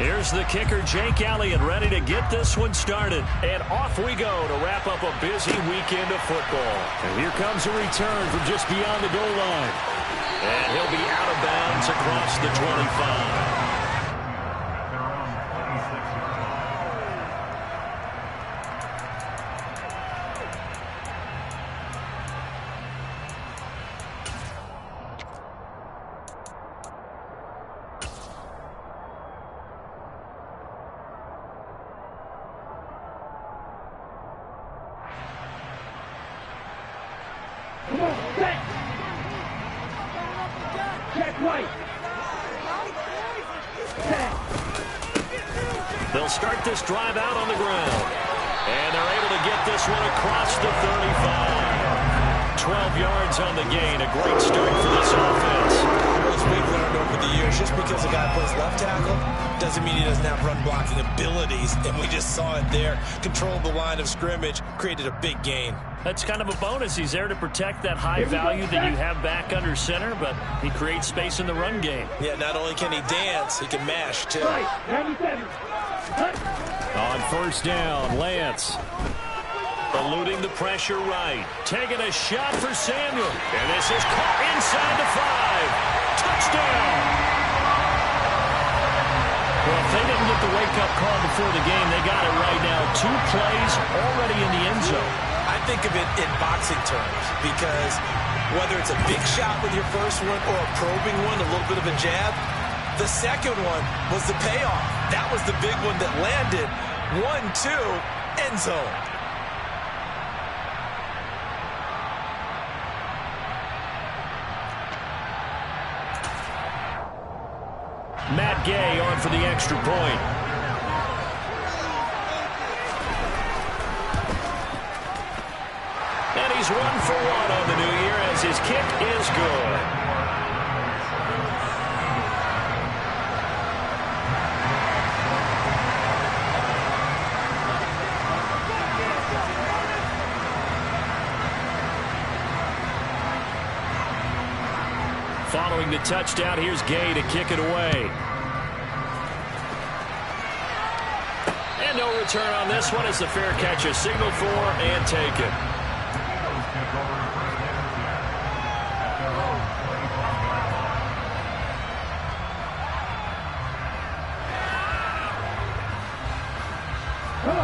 Here's the kicker, Jake Elliott, ready to get this one started. And off we go to wrap up a busy weekend of football. And here comes a return from just beyond the goal line. And he'll be out of bounds across the 25. They'll start this drive out on the ground. And they're able to get this one across the 35. 12 yards on the gain. A great start for this offense. As we've learned over the years, just because a guy plays left tackle doesn't mean he doesn't have run blocking abilities. And we just saw it there. Controlled the line of scrimmage, created a big gain. That's kind of a bonus. He's there to protect that high value that you have back under center, but he creates space in the run game. Yeah, not only can he dance, he can mash, too. On first down, Lance. Eluding the pressure right. Taking a shot for Samuel. And this is caught inside the 5. Touchdown! Well, if they didn't get the wake-up call before the game, they got it right now. 2 plays already in the end zone. I think of it in boxing terms because whether it's a big shot with your first one or a probing one, a little bit of a jab, the second one was the payoff. That was the big one that landed. 1-2, end zone. Matt Gay on for the extra point. And he's 1 for 1 on the new year as his kick is good. Following the touchdown, here's Gay to kick it away. And no return on this one as the fair catch is signaled for and taken.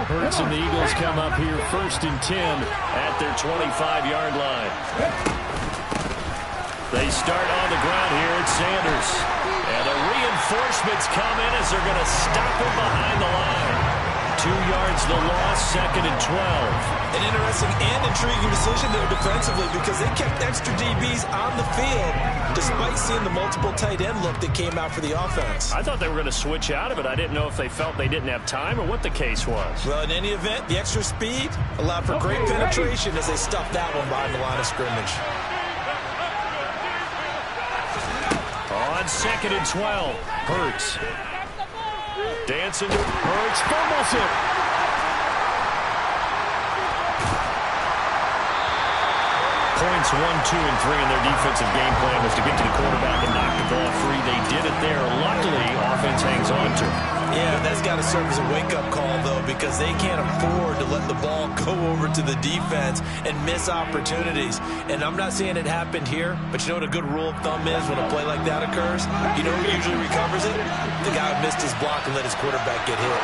Hurts and the Eagles come up here 1st and 10 at their 25-yard line. They start on the ground here at Sanders. And the reinforcements come in as they're going to stop him behind the line. 2 yards the loss, 2nd and 12. An interesting and intriguing decision there defensively because they kept extra DBs on the field despite seeing the multiple tight end look that came out for the offense. I thought they were going to switch out of it. I didn't know if they felt they didn't have time or what the case was. Well, in any event, the extra speed allowed for great penetration as they stuffed that one behind the line of scrimmage. On 2nd and 12, Hurts. Dancing to Hurts, fumbles it. Points 1, 2, and 3 in their defensive game plan was to get to the quarterback and knock the ball free. They did it there. Luckily, offense hangs on to it. Yeah, that's got to serve as a wake-up call, though, because they can't afford to let the ball go over to the defense and miss opportunities. And I'm not saying it happened here, but you know what a good rule of thumb is when a play like that occurs? You know who usually recovers it? The guy who missed his block and let his quarterback get hit.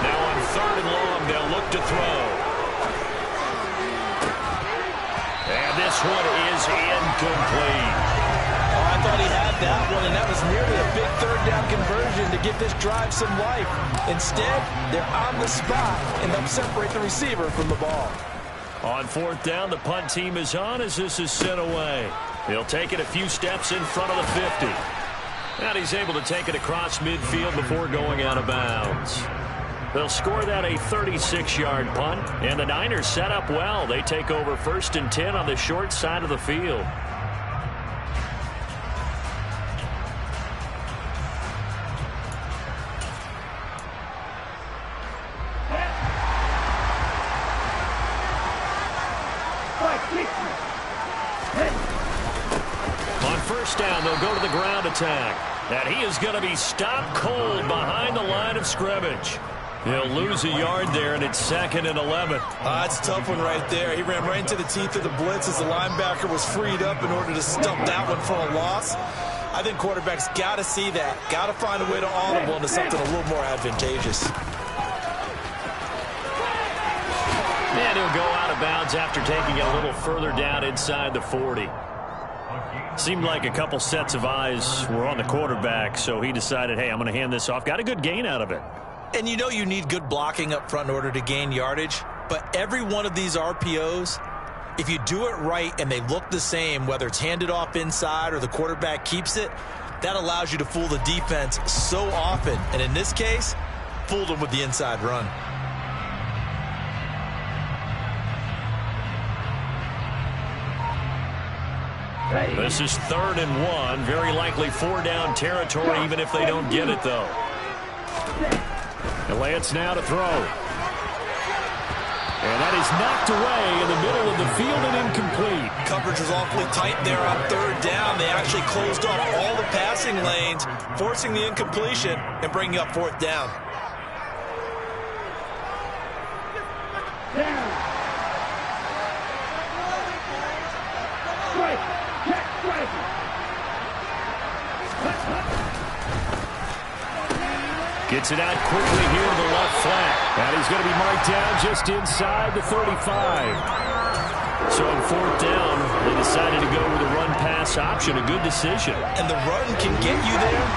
Now on 3rd and long, they'll look to throw. And this one is incomplete. Oh, I thought he had that one, and that was nearly a big 3rd down conversion to give this drive some life. Instead, they're on the spot, and they'll separate the receiver from the ball. On 4th down, the punt team is on as this is sent away. He'll take it a few steps in front of the 50. And he's able to take it across midfield before going out of bounds. They'll score that a 36-yard punt, and the Niners set up well. They take over 1st and 10 on the short side of the field. On first down, they'll go to the ground attack. And he is going to be stopped cold behind the line of scrimmage. He'll lose a yard there, and it's 2nd and 11. That's a tough one right there. He ran right into the teeth of the blitz as the linebacker was freed up in order to stump that one for a loss. I think quarterbacks got to see that. Got to find a way to audible into something a little more advantageous. And he'll go out of bounds after taking it a little further down inside the 40. Seemed like a couple sets of eyes were on the quarterback, so he decided, hey, I'm going to hand this off. Got a good gain out of it. And you know you need good blocking up front in order to gain yardage, but every one of these RPOs, if you do it right and they look the same, whether it's handed off inside or the quarterback keeps it, that allows you to fool the defense so often. And in this case, fooled them with the inside run. This is 3rd and 1. Very likely 4-down territory, even if they don't get it, though. Lance now to throw. And that is knocked away in the middle of the field and incomplete. Coverage was awfully tight there on 3rd down. They actually closed off all the passing lanes, forcing the incompletion and bringing up 4th down. Gets it out quickly here to the left flat. And he's going to be marked down just inside the 35. So on 4th down, they decided to go with a run-pass option. A good decision. And the run can get you there,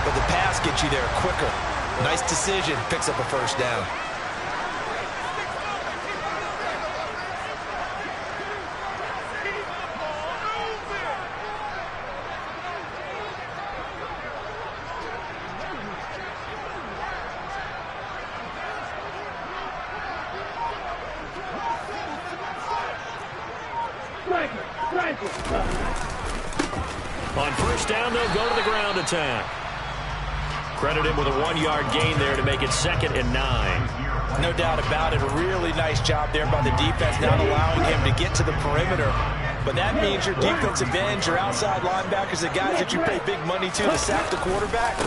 but the pass gets you there quicker. Nice decision. Picks up a 1st down. On 1st down, they'll go to the ground attack. Credited with a 1-yard gain there to make it 2nd and 9. No doubt about it. A really nice job there by the defense, not allowing him to get to the perimeter. But that means your defensive ends, your outside linebackers, the guys that you pay big money to sack the quarterback,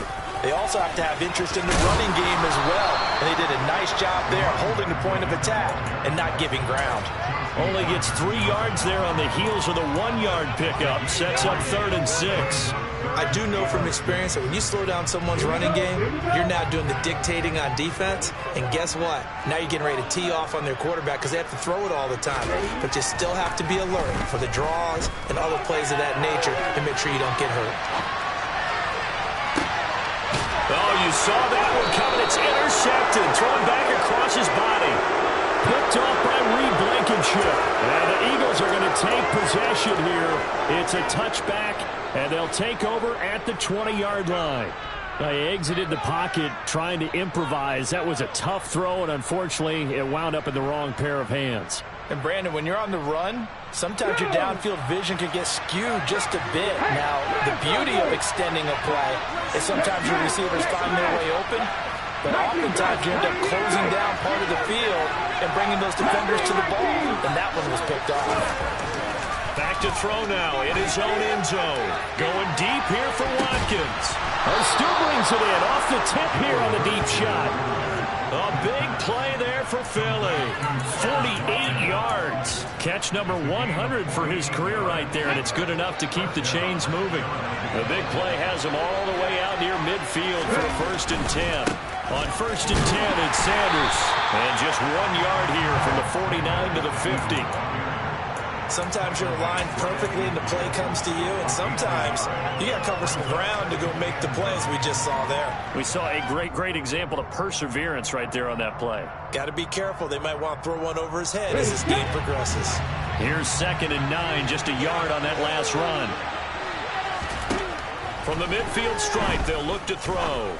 they also have to have interest in the running game as well. And they did a nice job there holding the point of attack and not giving ground. Only gets 3 yards there on the heels of the 1-yard pickup. Sets up 3rd and 6. I do know from experience that when you slow down someone's running game, you're now doing the dictating on defense. And guess what? Now you're getting ready to tee off on their quarterback because they have to throw it all the time. But you still have to be alert for the draws and other plays of that nature to make sure you don't get hurt. Oh, you saw that one coming. It's intercepted. Thrown back across his body. Picked off by Reed Blankenship. And the Eagles are going to take possession here. It's a touchback, and they'll take over at the 20-yard line. They exited the pocket trying to improvise. That was a tough throw, and unfortunately, it wound up in the wrong pair of hands. And, Brandon, when you're on the run, sometimes your downfield vision can get skewed just a bit. Now, the beauty of extending a play is sometimes your receivers find their way open, but oftentimes you end up closing down part of the field and bringing those defenders to the ball, and that one was picked off. Back to throw now in his own end zone. Going deep here for Watkins. Still brings it in off the tip here on the deep shot. A big play there for Philly. 48 yards. Catch number 100 for his career right there, and it's good enough to keep the chains moving. The big play has him all the way out near midfield for 1st and 10. On 1st and 10, it's Sanders. And just 1 yard here from the 49 to the 50. Sometimes you're aligned perfectly and the play comes to you, and sometimes you got to cover some ground to go make the plays we just saw there. We saw a great example of perseverance right there on that play. Got to be careful. They might want to throw one over his head as this game progresses. Here's 2nd and 9, just a yard on that last run. From the midfield stripe, they'll look to throw.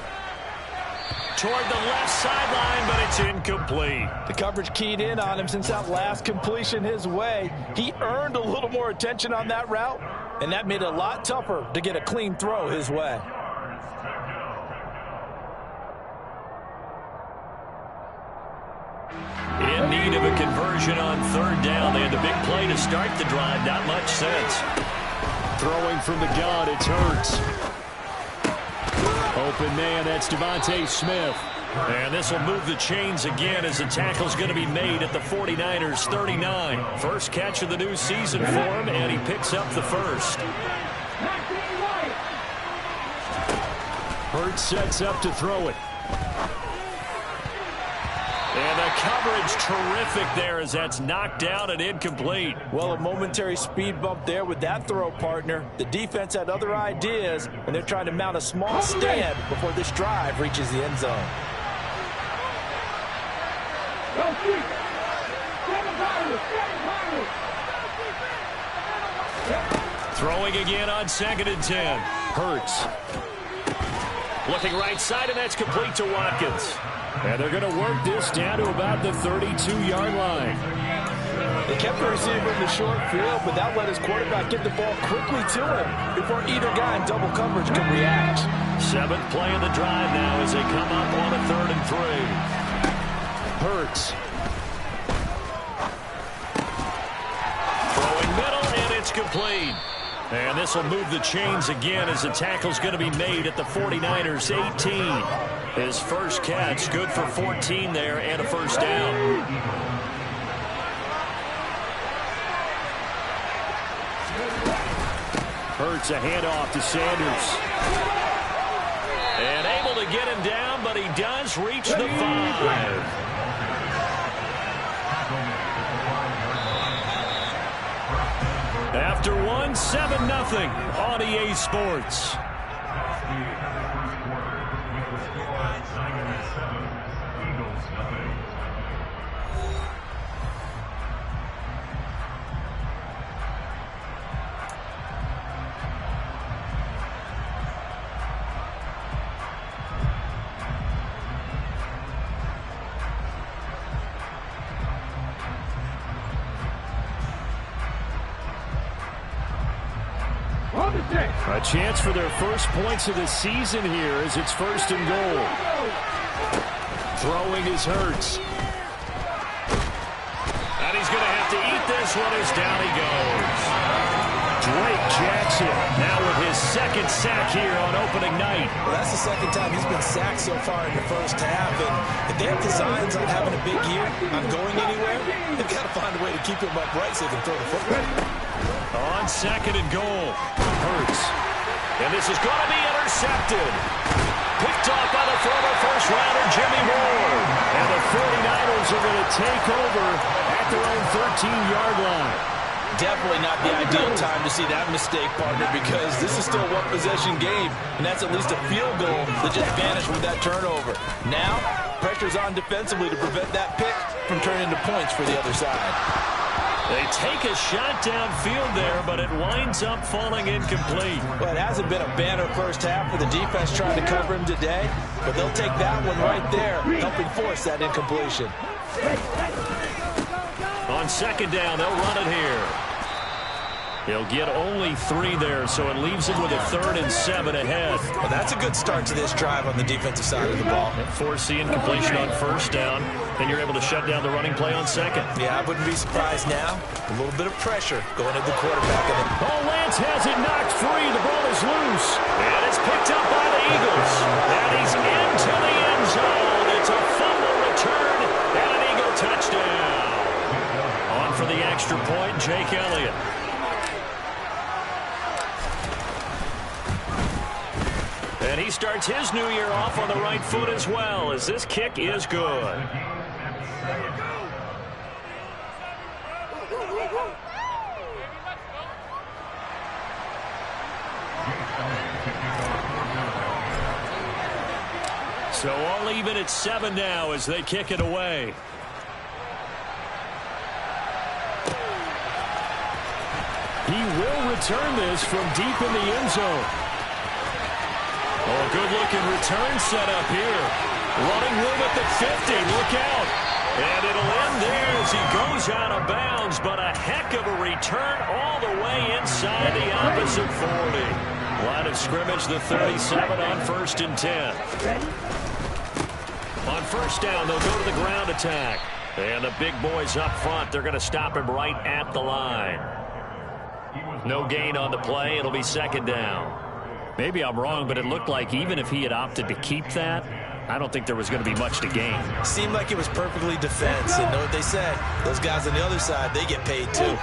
Toward the left sideline, but it's incomplete. The coverage keyed in on him since that last completion his way. He earned a little more attention on that route, and that made it a lot tougher to get a clean throw his way. In need of a conversion on 3rd down. They had the big play to start the drive. Not much sense. Throwing from the gun, it's Hurts. Open man, that's Devontae Smith. And this will move the chains again as the tackle's going to be made at the 49ers 39. First catch of the new season for him, and he picks up the first. Hurts sets up to throw it. And the coverage terrific there as that's knocked down and incomplete. Well, a momentary speed bump there with that throw, partner. The defense had other ideas, and they're trying to mount a small stand before this drive reaches the end zone. Throwing again on 2nd and 10. Hurts. Looking right side, and that's complete to Watkins. And they're going to work this down to about the 32-yard line. They kept the receiver in the short field, but that let his quarterback get the ball quickly to him before either guy in double coverage could react. 7th play of the drive now as they come up on a 3rd and 3. Hurts. Throwing middle, and it's complete. And this will move the chains again as the tackle's going to be made at the 49ers 18. His first catch, good for 14 there and a first down. Hurts a handoff to Sanders. And able to get him down, but he does reach the 5. After one, 7-0 on EA Sports. A chance for their first points of the season here as it's 1st and goal. Throwing is Hurts. And he's going to have to eat this one as down he goes. Drake Jackson now with his 2nd sack here on opening night. Well, that's the 2nd time he's been sacked so far in the first half. And if they have designs on having a big year, on going anywhere, they've got to find a way to keep him upright so they can throw the football. On 2nd and goal. Hurts. And this is going to be intercepted. Picked off by the former first-rounder Jimmy Ward. And the 49ers are going to take over at their own 13-yard line. Definitely not the ideal time to see that mistake, partner, because this is still a one-possession game, and that's at least a field goal that just vanished with that turnover. Now, pressure's on defensively to prevent that pick from turning into points for the other side. They take a shot downfield there, but it winds up falling incomplete. Well, it hasn't been a banner first half for the defense trying to cover him today, but they'll take that one right there, helping force that incompletion. On 2nd down, they'll run it here. He'll get only 3 there, so it leaves him with a 3rd and 7 ahead. Well, that's a good start to this drive on the defensive side of the ball. Force the incompletion on 1st down, then you're able to shut down the running play on 2nd. Yeah, I wouldn't be surprised now. A little bit of pressure going at the quarterback. Oh, Lance has it knocked free. The ball is loose. And it's picked up by the Eagles. And he's into the end zone. It's a fumble return and an Eagle touchdown. On for the extra point, Jake Elliott. And he starts his new year off on the right foot as well, as this kick is good. So all even at 7 now as they kick it away. He will return this from deep in the end zone. Oh, good-looking return set up here. Running room at the 50. Look out. And it'll end there as he goes out of bounds, but a heck of a return all the way inside the opposite 40. Line of scrimmage, the 37 on 1st and 10. On 1st down, they'll go to the ground attack. And the big boys up front, they're going to stop him right at the line. No gain on the play. It'll be second down. Maybe I'm wrong, but it looked like even if he had opted to keep that, I don't think there was going to be much to gain. Seemed like it was perfectly defense. And know what they said? Those guys on the other side, they get paid too.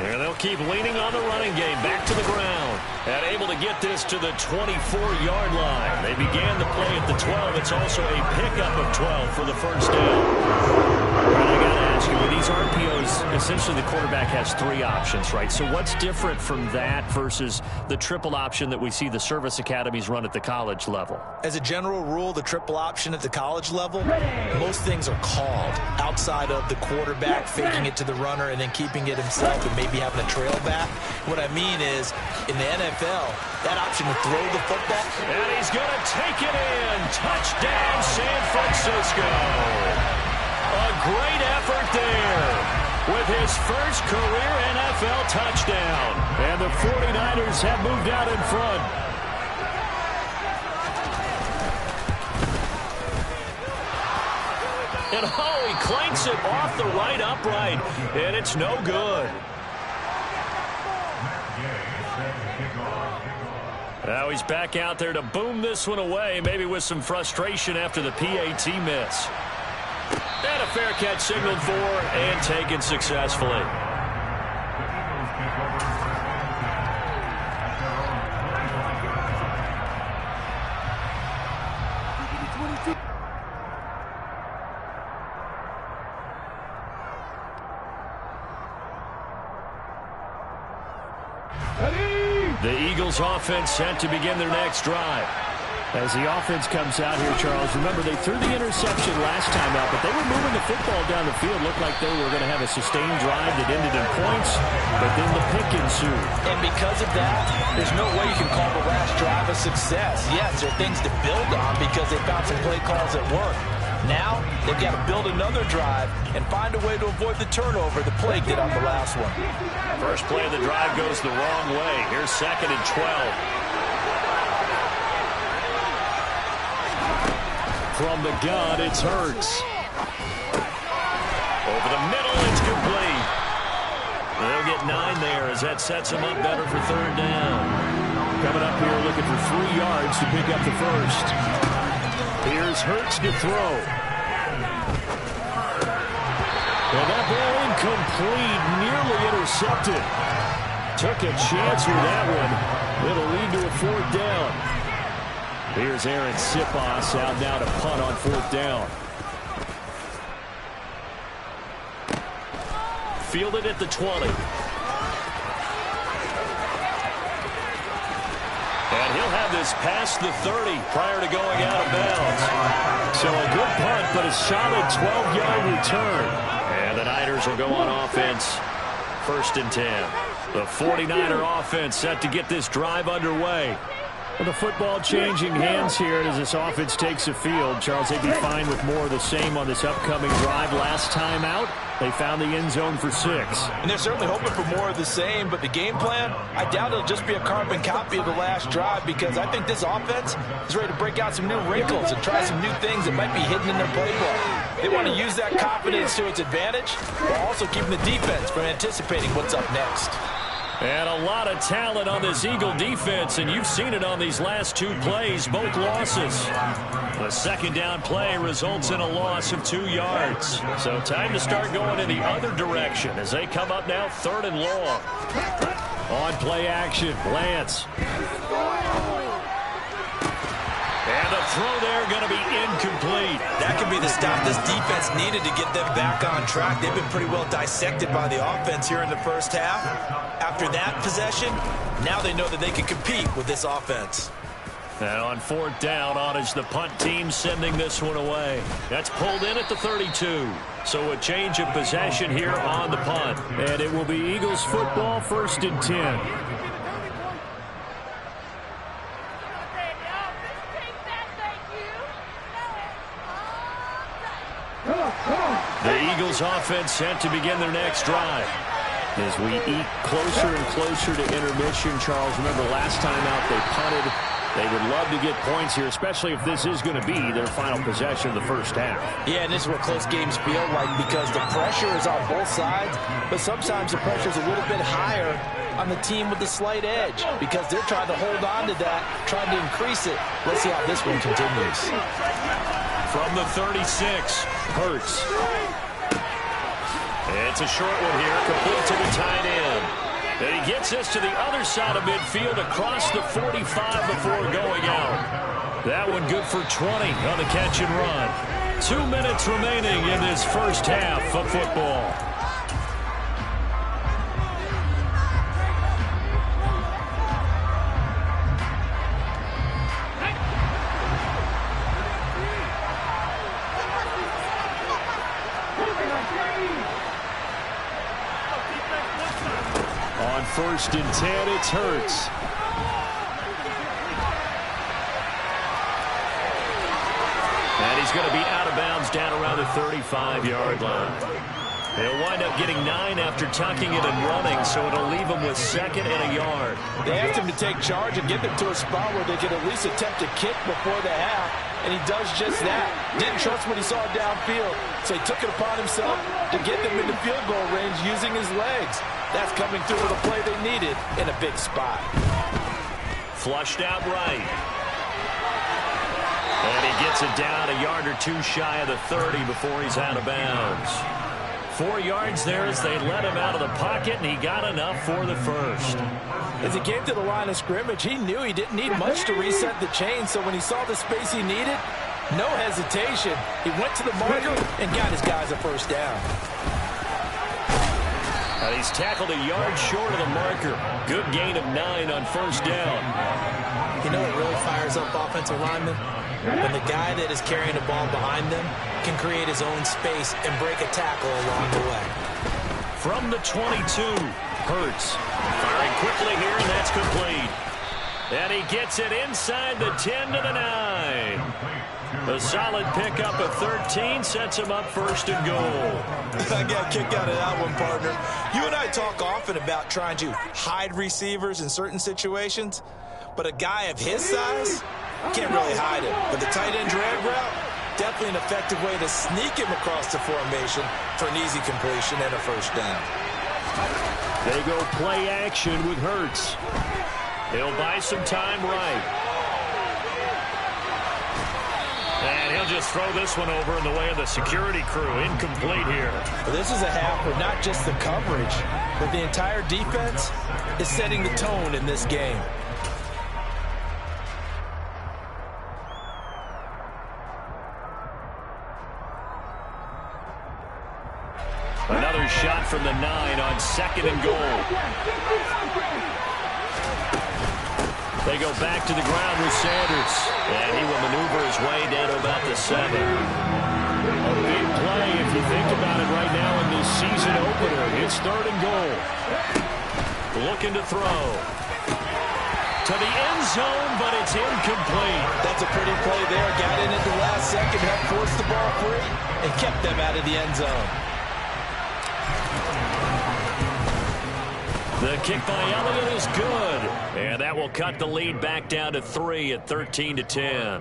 And they'll keep leaning on the running game. Back to the ground. And able to get this to the 24-yard line. They began the play at the 12. It's also a pickup of 12 for the first down. All right, I got to ask you, with these RPOs, essentially the quarterback has three options, right? So what's different from that versus the triple option that we see the service academies run at the college level? As a general rule, the triple option at the college level, most things are called outside of the quarterback faking it to the runner and then keeping it himself and maybe having a trail back. What I mean is, in the NFL, that option to throw the football. And he's going to take it in. Touchdown, San Francisco. A great effort there with his first career NFL touchdown. And the 49ers have moved out in front. And oh, he clanks it off the right upright. And it's no good. Now he's back out there to boom this one away, maybe with some frustration after the PAT miss. And a fair catch signaled for and taken successfully. The Eagles offense set to begin their next drive. As the offense comes out here, Charles, remember they threw the interception last time out, but they were moving the football down the field. Looked like they were going to have a sustained drive that ended in points, but then the pick ensued. And because of that, there's no way you can call the last drive a success. Yes, there are things to build on because they found some play calls that work. Now, they've got to build another drive and find a way to avoid the turnover the plague did on the last one. First play of the drive goes the wrong way. Here's 2nd and 12. From the gun, it's Hurts. Over the middle, it's complete. They'll get 9 there as that sets them up better for third down. Coming up here looking for 3 yards to pick up the first. Here's Hurts to throw. And that ball incomplete, nearly intercepted. Took a chance with that one. It'll lead to a 4th down. Here's Aaron Siposs out now to punt on 4th down. Fielded at the 20. And he'll have this past the 30 prior to going out of bounds. So a good punt, but a solid 12-yard return. And the Niners will go on offense. 1st and 10. The 49er offense set to get this drive underway. Well, the football changing hands here as this offense takes the field. Charles, they'd be fine with more of the same on this upcoming drive. Last time out, they found the end zone for 6. And they're certainly hoping for more of the same, but the game plan, I doubt it'll just be a carbon copy of the last drive because I think this offense is ready to break out some new wrinkles and try some new things that might be hidden in their playbook. They want to use that confidence to its advantage while also keeping the defense from anticipating what's up next. And a lot of talent on this Eagle defense, and you've seen it on these last 2 plays, both losses. The 2nd down play results in a loss of 2 yards. So time to start going in the other direction as they come up now 3rd and long. On play action, Lance. And the throw there going to be incomplete. That could be the stop this defense needed to get them back on track. They've been pretty well dissected by the offense here in the first half. After that possession, now they know that they can compete with this offense. And on 4th down, on is the punt team sending this one away. That's pulled in at the 32. So a change of possession here on the punt. And it will be Eagles football, 1st and 10. The Eagles offense set to begin their next drive. As we eke closer and closer to intermission, Charles, remember last time out they punted They would love to get points here, especially if this is going to be their final possession of the first half. Yeah, and this is what close games feel like because the pressure is on both sides, but sometimes the pressure is a little bit higher on the team with the slight edge because they're trying to hold on to that, trying to increase it. Let's see how this one continues. From the 36, Hurts. It's a short one here, complete to the tight end. And he gets this to the other side of midfield across the 45 before going out. That one good for 20 on the catch and run. 2 minutes remaining in this first half of football. On 1st and 10, it's Hurts. And he's going to be out of bounds down around the 35-yard line. He'll wind up getting 9 after tucking it and running, so it'll leave him with 2nd and a yard. They asked him to take charge and get them to a spot where they could at least attempt a kick before the half, and he does just that. Didn't trust what he saw downfield, so he took it upon himself to get them into field goal range using his legs. That's coming through with a play they needed in a big spot. Flushed out right. And he gets it down a yard or two shy of the 30 before he's out of bounds. 4 yards there as they let him out of the pocket, and he got enough for the first. As he came to the line of scrimmage, he knew he didn't need much to reset the chain, so when he saw the space he needed, no hesitation. He went to the marker and got his guys a first down. And he's tackled a yard short of the marker. Good gain of 9 on first down. You know what really fires up offensive linemen? When the guy that is carrying the ball behind them can create his own space and break a tackle along the way. From the 22, Hurts. Firing quickly here, and that's complete. And he gets it inside the 10 to the 9. A solid pickup of 13 sets him up 1st and goal. I got a kick out of that one, partner. You and I talk often about trying to hide receivers in certain situations, but a guy of his size can't really hide him. But the tight end drag route, definitely an effective way to sneak him across the formation for an easy completion and a first down. They go play action with Hurts. He'll buy some time right. And he'll just throw this one over in the way of the security crew. Incomplete here. Well, this is a half where not just the coverage, but the entire defense is setting the tone in this game. Another shot from the 9 on 2nd and goal. They go back to the ground with Sanders. And he will maneuver his way down to about the 7. A big play if you think about it right now in this season opener. It's 3rd and goal. Looking to throw. To the end zone, but it's incomplete. That's a pretty play there. Got in at the last second, helped force the ball free, and kept them out of the end zone. The kick by Elliott is good. And that will cut the lead back down to 3 at 13-10.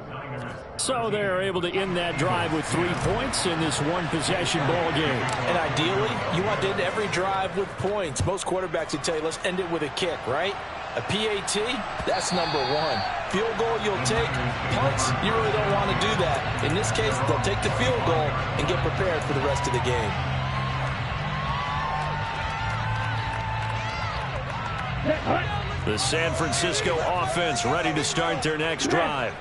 So they're able to end that drive with 3 points in this one-possession ball game. And ideally, you want to end every drive with points. Most quarterbacks would tell you, let's end it with a kick, right? A PAT, that's number 1. Field goal, you'll take. Punts, you really don't want to do that. In this case, they'll take the field goal and get prepared for the rest of the game. The San Francisco offense ready to start their next drive.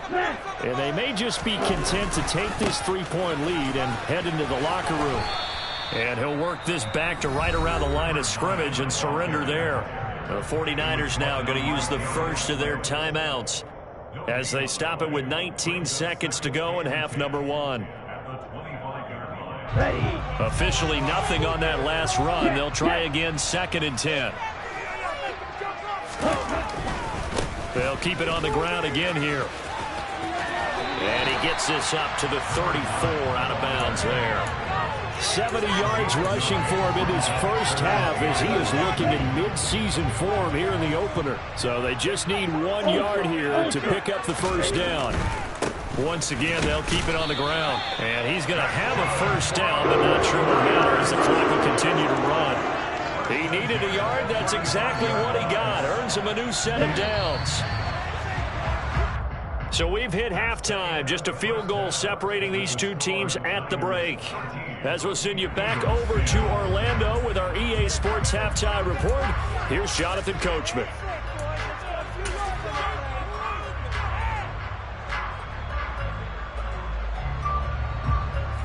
And they may just be content to take this 3-point lead and head into the locker room. And he'll work this back to right around the line of scrimmage and surrender there. The 49ers now going to use the first of their timeouts as they stop it with 19 seconds to go in half number 1. Officially nothing on that last run. They'll try again 2nd and 10. They'll keep it on the ground again here. And he gets this up to the 34 out of bounds there. 70 yards rushing for him in his first half as he is looking in mid-season form here in the opener. So they just need 1 yard here to pick up the first down. Once again, they'll keep it on the ground. And he's going to have a first down, but not sure what matters as the clock will continue to run. He needed a yard. That's exactly what he got. Earns him a new set of downs. So we've hit halftime. Just a field goal separating these two teams at the break. As we'll send you back over to Orlando with our EA Sports Halftime Report, here's Jonathan Coachman.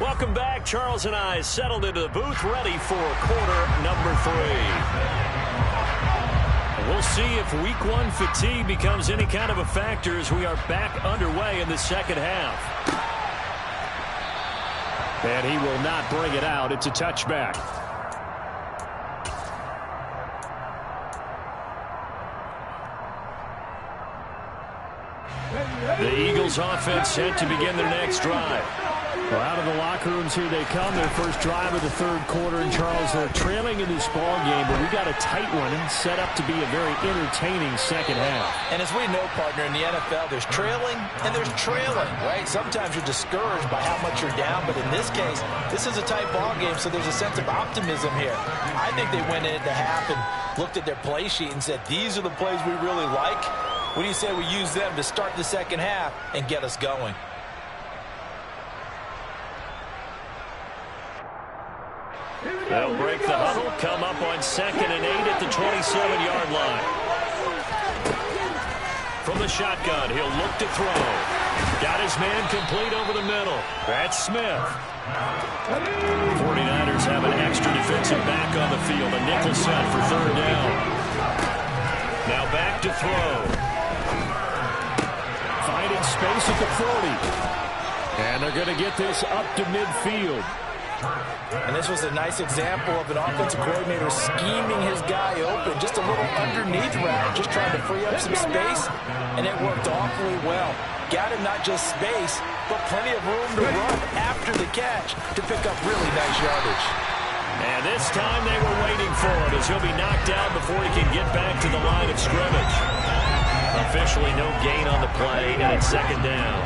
Welcome back. Charles and I settled into the booth, ready for quarter number 3. We'll see if week 1 fatigue becomes any kind of a factor as we are back underway in the second half. And he will not bring it out. It's a touchback. The Eagles offense set to begin their next drive. Well, out of the locker rooms here they come. Their first drive of the third quarter. And Charles, they're trailing in this ball game, but we got a tight one set up to be a very entertaining second half. And as we know, partner, in the NFL, there's trailing and there's trailing, right? Sometimes you're discouraged by how much you're down, but in this case, this is a tight ball game, so there's a sense of optimism here. I think they went into half and looked at their play sheet and said, these are the plays we really like. What do you say we use them to start the second half and get us going? They'll break the huddle, come up on 2nd and 8 at the 27-yard line. From the shotgun, he'll look to throw. Got his man complete over the middle. That's Smith. 49ers have an extra defensive back on the field. A nickel set for third down. Now back to throw. Finding space at the 40. And they're going to get this up to midfield. And this was a nice example of an offensive coordinator scheming his guy open. Just a little underneath route, just trying to free up some space, and it worked awfully well. Got him not just space, but plenty of room to run after the catch to pick up really nice yardage. And this time they were waiting for him as he'll be knocked out before he can get back to the line of scrimmage. Officially no gain on the play, and it's second down.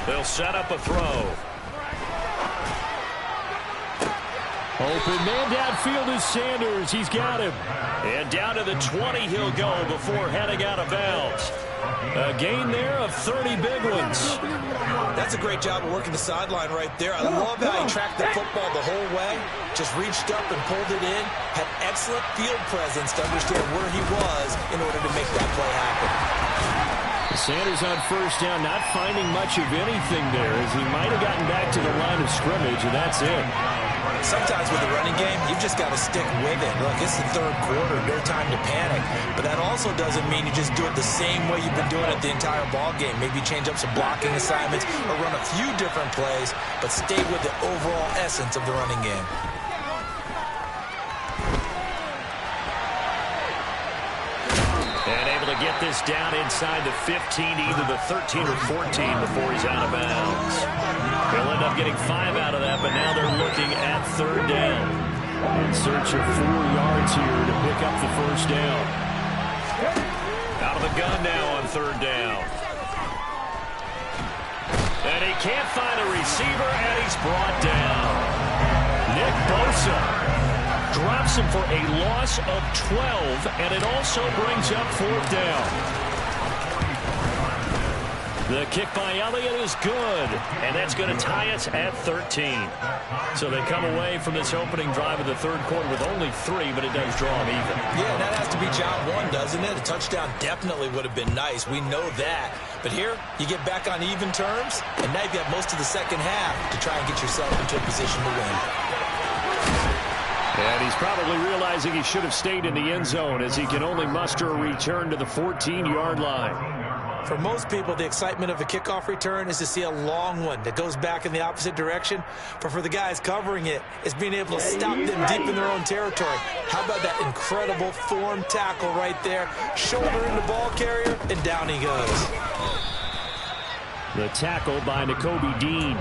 They'll set up a throw. Open man downfield is Sanders. He's got him. And down to the 20 he'll go before heading out of bounds. A gain there of 30 big ones. That's a great job of working the sideline right there. I love how he tracked the football the whole way. Just reached up and pulled it in. Had excellent field presence to understand where he was in order to make that play happen. Sanders on first down, not finding much of anything there as he might have gotten back to the line of scrimmage, and that's it. Sometimes with the running game, you've just got to stick with it. Look, it's the third quarter, no time to panic. But that also doesn't mean you just do it the same way you've been doing it the entire ball game. Maybe change up some blocking assignments or run a few different plays, but stay with the overall essence of the running game. And able to get this down inside the 15, either the 13 or 14 before he's out of bounds. He'll end up getting 5 out of that, but now they're looking at third down. In search of 4 yards here to pick up the first down. Out of the gun now on third down. And he can't find a receiver, and he's brought down. Nick Bosa drops him for a loss of 12, and it also brings up fourth down. The kick by Elliott is good, and that's going to tie us at 13. So they come away from this opening drive of the third quarter with only 3, but it does draw them even. Yeah, that has to be job one, doesn't it? A touchdown definitely would have been nice. We know that. But here, you get back on even terms, and now you've got most of the second half to try and get yourself into a position to win. And he's probably realizing he should have stayed in the end zone as he can only muster a return to the 14-yard line. For most people, the excitement of a kickoff return is to see a long one that goes back in the opposite direction. But for the guys covering it, it's being able to stop them deep in their own territory. How about that incredible form tackle right there? Shoulder in the ball carrier, and down he goes. The tackle by Nakobe Dean.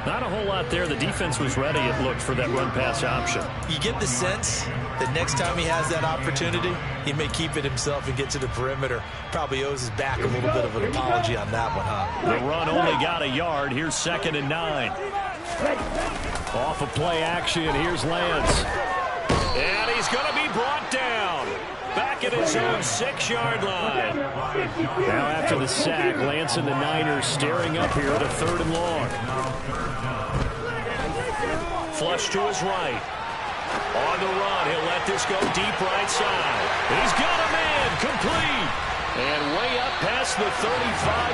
Not a whole lot there. The defense was ready, it looked, for that run-pass option. You get the sense that next time he has that opportunity, he may keep it himself and get to the perimeter. Probably owes his back a little bit of an apology on that one, huh? The run only got a yard. Here's 2nd and 9. Off of play action, here's Lance. And he's going to be brought down. Back at his own 6-yard line. Now after the sack, Lance and the Niners staring up here at a 3rd and long. Flush to his right. On the run, he'll let this go deep right side. He's got a man, complete. And way up past the 35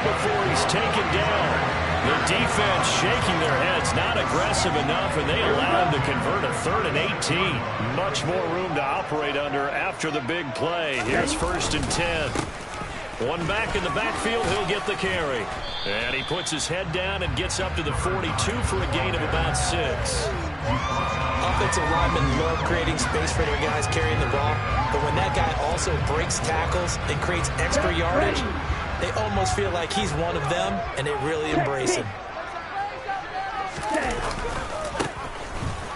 before he's taken down. The defense shaking their heads, not aggressive enough, and they allow him to convert a 3rd and 18. Much more room to operate under after the big play. Here's 1st and 10. One back in the backfield, he'll get the carry. And he puts his head down and gets up to the 42 for a gain of about 6. Offensive linemen love creating space for their guys carrying the ball, but when that guy also breaks tackles and creates extra yardage, they almost feel like he's one of them, and they really embrace him.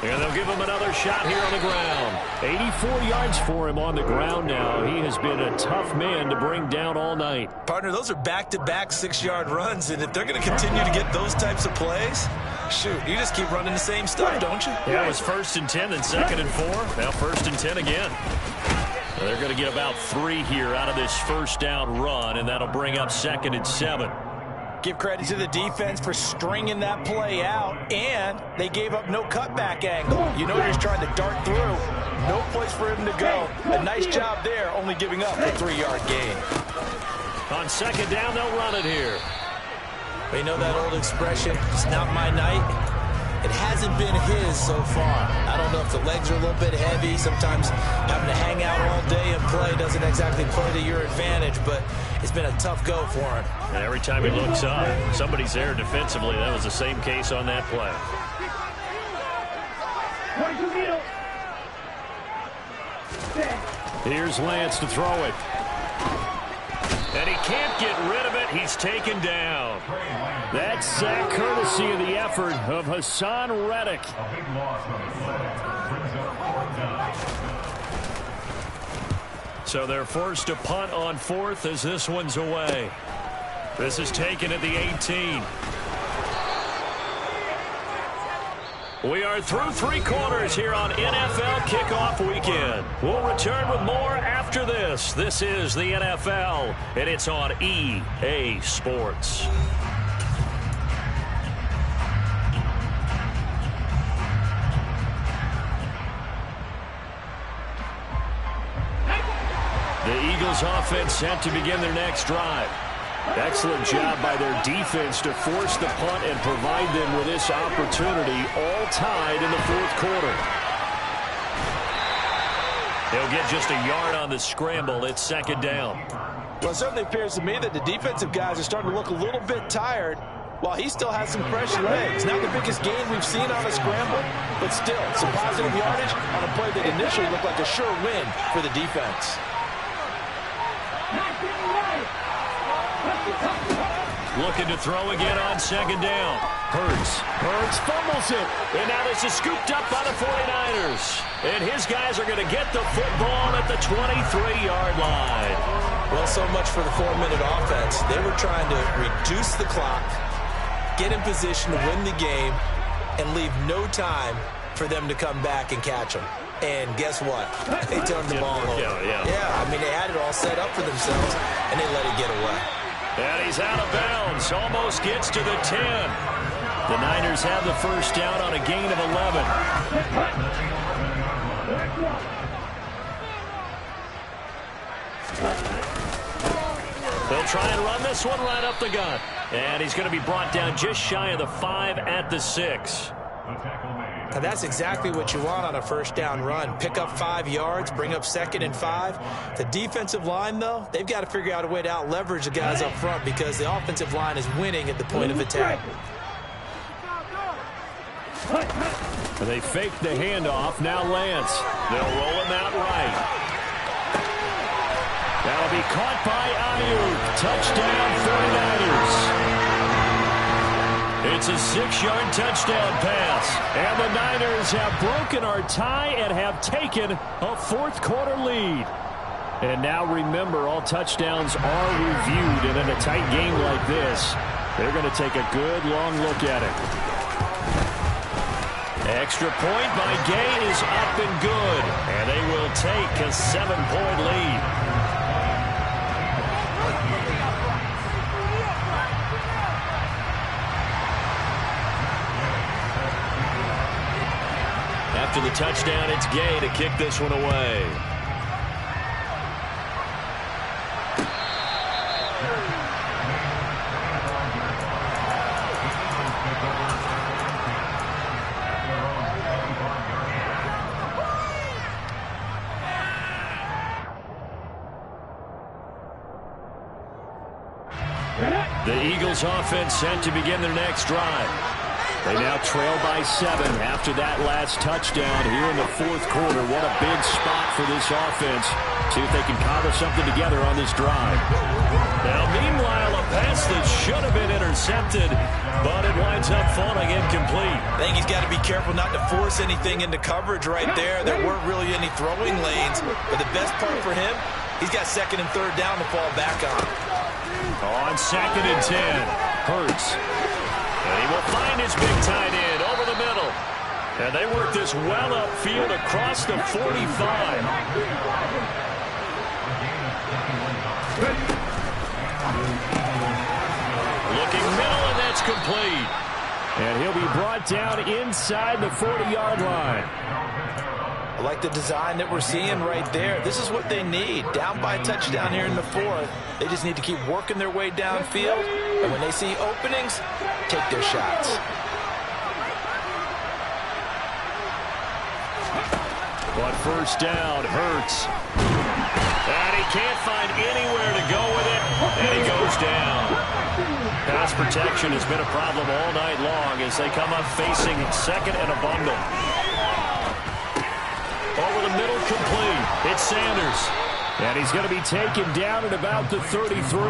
And they'll give him another shot here on the ground. 84 yards for him on the ground now. He has been a tough man to bring down all night. Partner, those are back-to-back 6-yard runs, and if they're going to continue to get those types of plays, shoot, you just keep running the same stuff, don't you? Yeah, it was 1st and 10, then 2nd and 4. Now 1st and 10 again. They're going to get about 3 here out of this first down run, and that'll bring up 2nd and 7. Give credit to the defense for stringing that play out, and they gave up no cutback angle. You know he's trying to dart through. No place for him to go. A nice job there, only giving up a 3-yard gain. On 2nd down, they'll run it here. But you know that old expression, it's not my night? It hasn't been his so far. I don't know if the legs are a little bit heavy. Sometimes having to hang out all day and play doesn't exactly play to your advantage, but it's been a tough go for him. And every time he looks up, somebody's there defensively. That was the same case on that play. Here's Lance to throw it. And he can't get rid of it. He's taken down. That sack courtesy of the effort of Hassan Reddick. So they're forced to punt on 4th as this one's away. This is taken at the 18. We are through 3 quarters here on NFL Kickoff Weekend. We'll return with more after this. This is the NFL, and it's on EA Sports. The Eagles offense set to begin their next drive. Excellent job by their defense to force the punt and provide them with this opportunity, all tied in the 4th quarter. He'll get just a yard on the scramble. It's 2nd down. Well, it certainly appears to me that the defensive guys are starting to look a little bit tired while he still has some fresh legs. Not the biggest gain we've seen on a scramble, but still some positive yardage on a play that initially looked like a sure win for the defense. Looking to throw again on 2nd down. Hurts fumbles it. And now this is scooped up by the 49ers. And his guys are going to get the football at the 23-yard line. Well, so much for the 4-minute offense. They were trying to reduce the clock, get in position to win the game, and leave no time for them to come back and catch them. And guess what? They turned the ball over. Yeah, I mean, they had it all set up for themselves, and they let it get away. And he's out of bounds. Almost gets to the 10. The Niners have the first down on a gain of 11. They'll try and run this one right up the gut. And he's going to be brought down just shy of the 5 at the 6. And that's exactly what you want on a first down run. Pick up 5 yards, bring up 2nd and 5. The defensive line, though, they've got to figure out a way to out-leverage the guys up front because the offensive line is winning at the point of attack. They fake the handoff. Now Lance. They'll roll him out right. That'll be caught by Ayuk. Touchdown 49ers. It's a 6-yard touchdown pass. And the Niners have broken our tie and have taken a fourth-quarter lead. And now remember, all touchdowns are reviewed. And in a tight game like this, they're going to take a good long look at it. Extra point by Gay is up and good. And they will take a 7-point lead. After the touchdown, it's Gay to kick this one away. The Eagles offense set to begin their next drive. They now trail by 7 after that last touchdown here in the fourth quarter. What a big spot for this offense. See if they can cobble something together on this drive. Now, meanwhile, a pass that should have been intercepted, but it winds up falling incomplete. I think he's got to be careful not to force anything into coverage right there. There weren't really any throwing lanes, but the best part for him, he's got 2nd and 3rd down to fall back on. On 2nd and 10, Hurts. And he will find his big tight end over the middle. And they work this well upfield across the 45. Looking middle, and that's complete. And he'll be brought down inside the 40-yard line. I like the design that we're seeing right there. This is what they need. Down by a touchdown here in the 4th. They just need to keep working their way downfield. And when they see openings, take their shots. But first down, Hurts. And he can't find anywhere to go with it. And he goes down. Pass protection has been a problem all night long as they come up facing 2nd and a bundle. Over the middle, complete. It's Sanders. And he's going to be taken down at about the 33.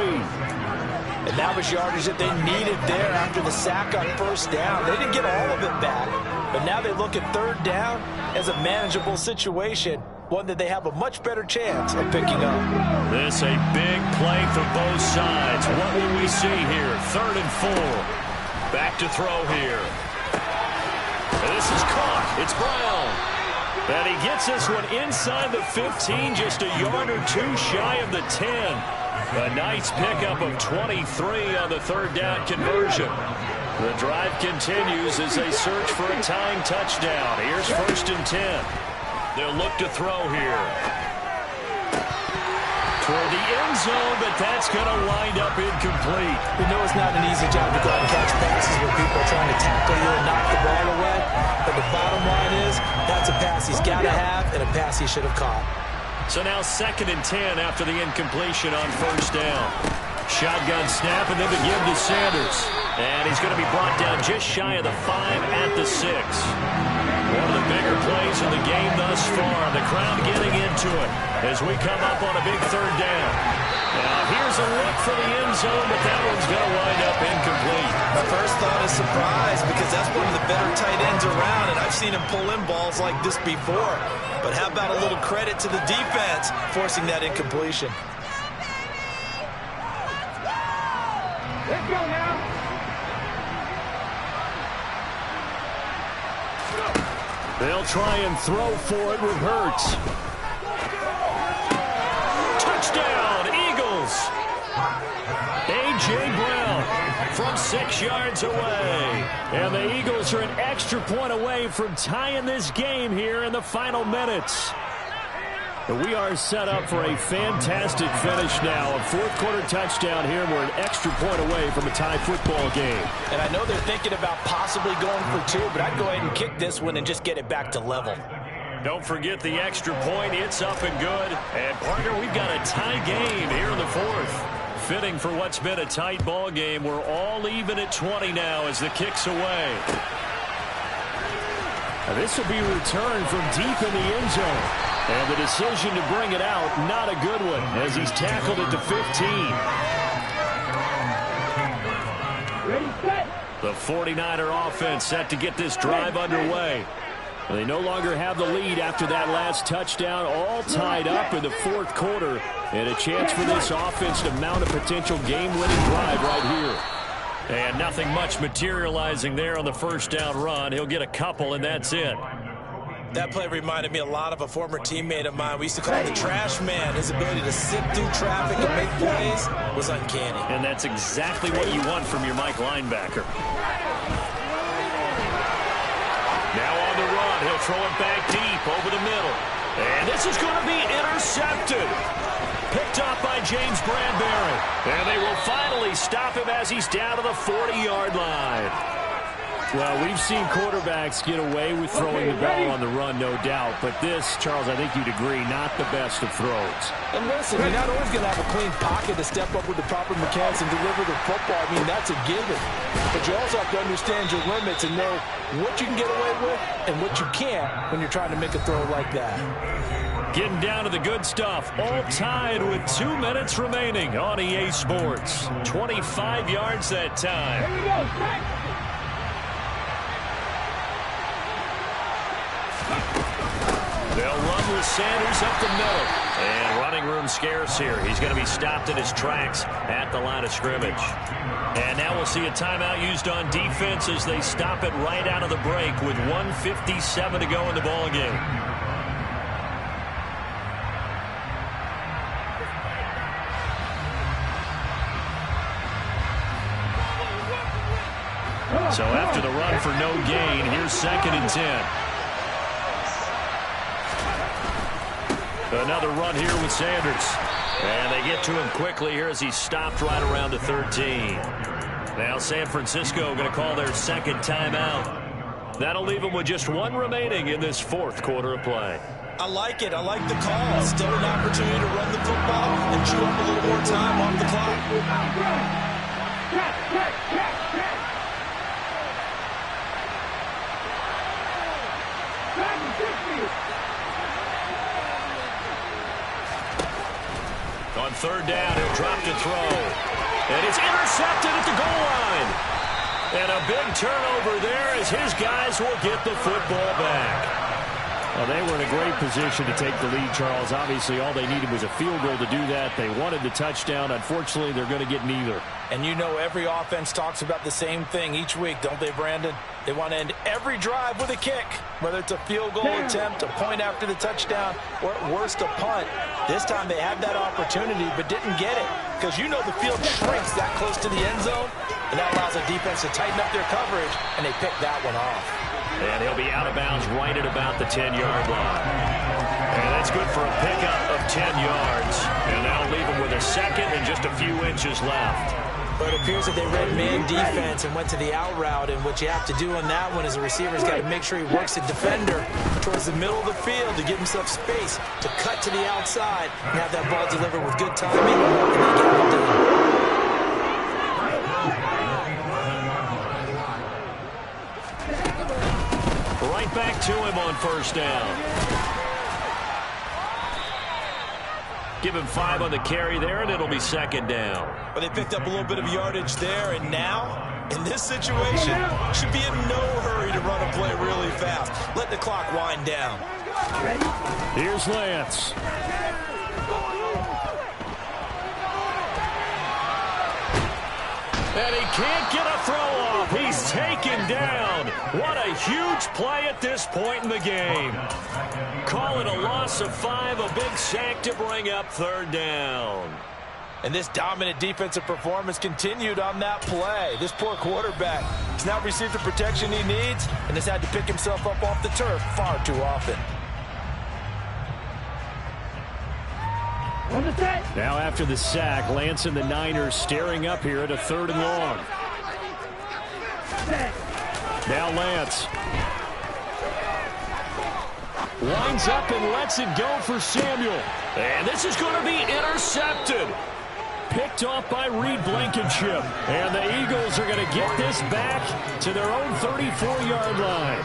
And that was yardage that they needed there after the sack on first down. They didn't get all of it back, but now they look at 3rd down as a manageable situation, one that they have a much better chance of picking up. This a big play for both sides. What will we see here? 3rd and 4. Back to throw here. And this is caught. It's Brown. And he gets this one inside the 15, just a yard or 2 shy of the 10. A nice pickup of 23 on the 3rd down conversion. The drive continues as they search for a tying touchdown. Here's 1st and 10. They'll look to throw here. Toward the end zone, but that's going to wind up incomplete. We know it's not an easy job to go out and catch passes where people are trying to tackle you and knock the ball away. But the bottom line is, that's a pass he's got to have and a pass he should have caught. So now 2nd and 10 after the incompletion on first down. Shotgun snap and then to give to Sanders. And he's going to be brought down just shy of the 5 at the 6. One of the bigger plays in the game thus far. The crowd getting into it as we come up on a big 3rd down. Now here's a look for the end zone, but that one's going to wind up incomplete. My first thought is surprise because that's one of the better tight ends around, and I've seen him pull in balls like this before. But how about a little credit to the defense forcing that incompletion? Let's go now. They'll try and throw for it with Hurts. Touchdown, Eagles! A.J. Brown from 6 yards away. And the Eagles are an extra point away from tying this game here in the final minutes. We are set up for a fantastic finish now. A fourth-quarter touchdown here. We're an extra point away from a tie football game. And I know they're thinking about possibly going for two, but I'd go ahead and kick this one and just get it back to level. Don't forget the extra point. It's up and good. And, partner, we've got a tie game here in the fourth. Fitting for what's been a tight ball game. We're all even at 20 now as the kick's away. Now this will be returned from deep in the end zone. And the decision to bring it out, not a good one, as he's tackled it to 15. Ready, set. The 49er offense set to get this drive underway. They no longer have the lead after that last touchdown, all tied up in the fourth quarter. And a chance for this offense to mount a potential game-winning drive right here. And nothing much materializing there on the first down run. He'll get a couple, and that's it. That play reminded me a lot of a former teammate of mine. We used to call him the trash man. His ability to sit through traffic and make plays was uncanny. And that's exactly what you want from your Mike linebacker. Now on the run, he'll throw it back deep over the middle. And this is going to be intercepted. Picked up by James Bradbury. And they will finally stop him as he's down to the 40-yard line. Well, we've seen quarterbacks get away with throwing the ball on the run, no doubt. But this, Charles, I think you'd agree, not the best of throws. And listen, you're not always going to have a clean pocket to step up with the proper mechanics and deliver the football. I mean, that's a given. But you also have to understand your limits and know what you can get away with and what you can't when you're trying to make a throw like that. Getting down to the good stuff. All tied with 2 minutes remaining on EA Sports. 25 yards that time. Here we go, set. They'll run with Sanders up the middle. And running room scarce here. He's going to be stopped in his tracks at the line of scrimmage. And now we'll see a timeout used on defense as they stop it right out of the break with 1:57 to go in the ball game. So after the run for no gain, here's 2nd and 10. Another run here with Sanders. And they get to him quickly here as he's stopped right around the 13. Now San Francisco going to call their second timeout. That'll leave them with just one remaining in this fourth quarter of play. I like it. I like the call. Still an opportunity to run the football and chew up a little more time off the clock. On third down, he'll drop to throw. And it's intercepted at the goal line. And a big turnover there as his guys will get the football back. Well, they were in a great position to take the lead, Charles. Obviously, all they needed was a field goal to do that. They wanted the touchdown. Unfortunately, they're going to get neither. And you know every offense talks about the same thing each week, don't they, Brandon? They want to end every drive with a kick, whether it's a field goal attempt, a point after the touchdown, or at worst a punt. This time they had that opportunity but didn't get it because you know the field shrinks that close to the end zone, and that allows the defense to tighten up their coverage, and they picked that one off. And he'll be out of bounds right at about the 10-yard line. And that's good for a pickup of 10 yards. And that'll leave him with a second and just a few inches left. But it appears that they read man defense and went to the out route. And what you have to do on that one is the receiver's got to make sure he works the defender towards the middle of the field to give himself space to cut to the outside and have that ball delivered with good timing. And they get it done. Right back to him on first down. Give him 5 on the carry there, and it'll be second down. But they picked up a little bit of yardage there, and now, in this situation, should be in no hurry to run a play really fast. Let the clock wind down. Here's Lance. And he can't get a throw off. He's taken down. What a huge play at this point in the game. Call it a loss of 5, a big sack to bring up third down. And this dominant defensive performance continued on that play. This poor quarterback has now received the protection he needs and has had to pick himself up off the turf far too often. On the set. Now after the sack, Lance and the Niners staring up here at a 3rd and long. Set. Now Lance. Lines up and lets it go for Samuel. And this is going to be intercepted. Picked off by Reed Blankenship. And the Eagles are going to get this back to their own 34-yard line.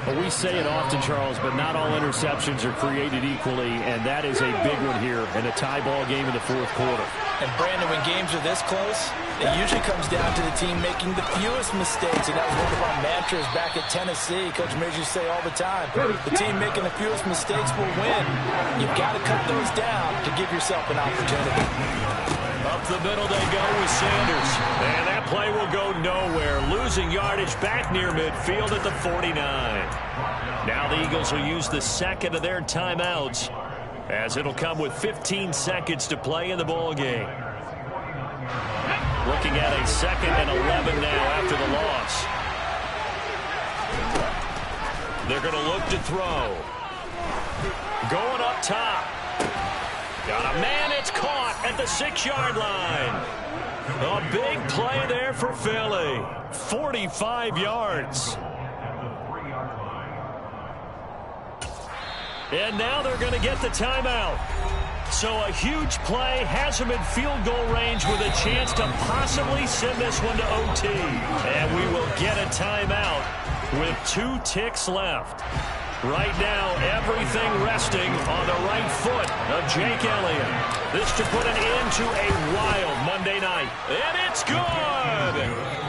Well, we say it often, Charles, but not all interceptions are created equally, and that is a big one here in a tie ball game in the 4th quarter. And Brandon, when games are this close, it usually comes down to the team making the fewest mistakes, and that was one of our mantras back at Tennessee. Coach Mears used to say all the time, the team making the fewest mistakes will win. You've got to cut those down to give yourself an opportunity. Up the middle they go with Sanders. And that play will go nowhere. Losing yardage back near midfield at the 49. Now the Eagles will use the second of their timeouts, as it'll come with 15 seconds to play in the ball game. Looking at a 2nd and 11 now after the loss. They're going to look to throw. Going up top. Got a man, it's caught at the 6-yard line. A big play there for Philly. 45 yards. And now they're going to get the timeout. So a huge play has them in field goal range with a chance to possibly send this one to OT. And we will get a timeout with 2 ticks left. Right now, everything resting on the right foot of Jake Elliott. This to put an end to a wild Monday night. And it's good!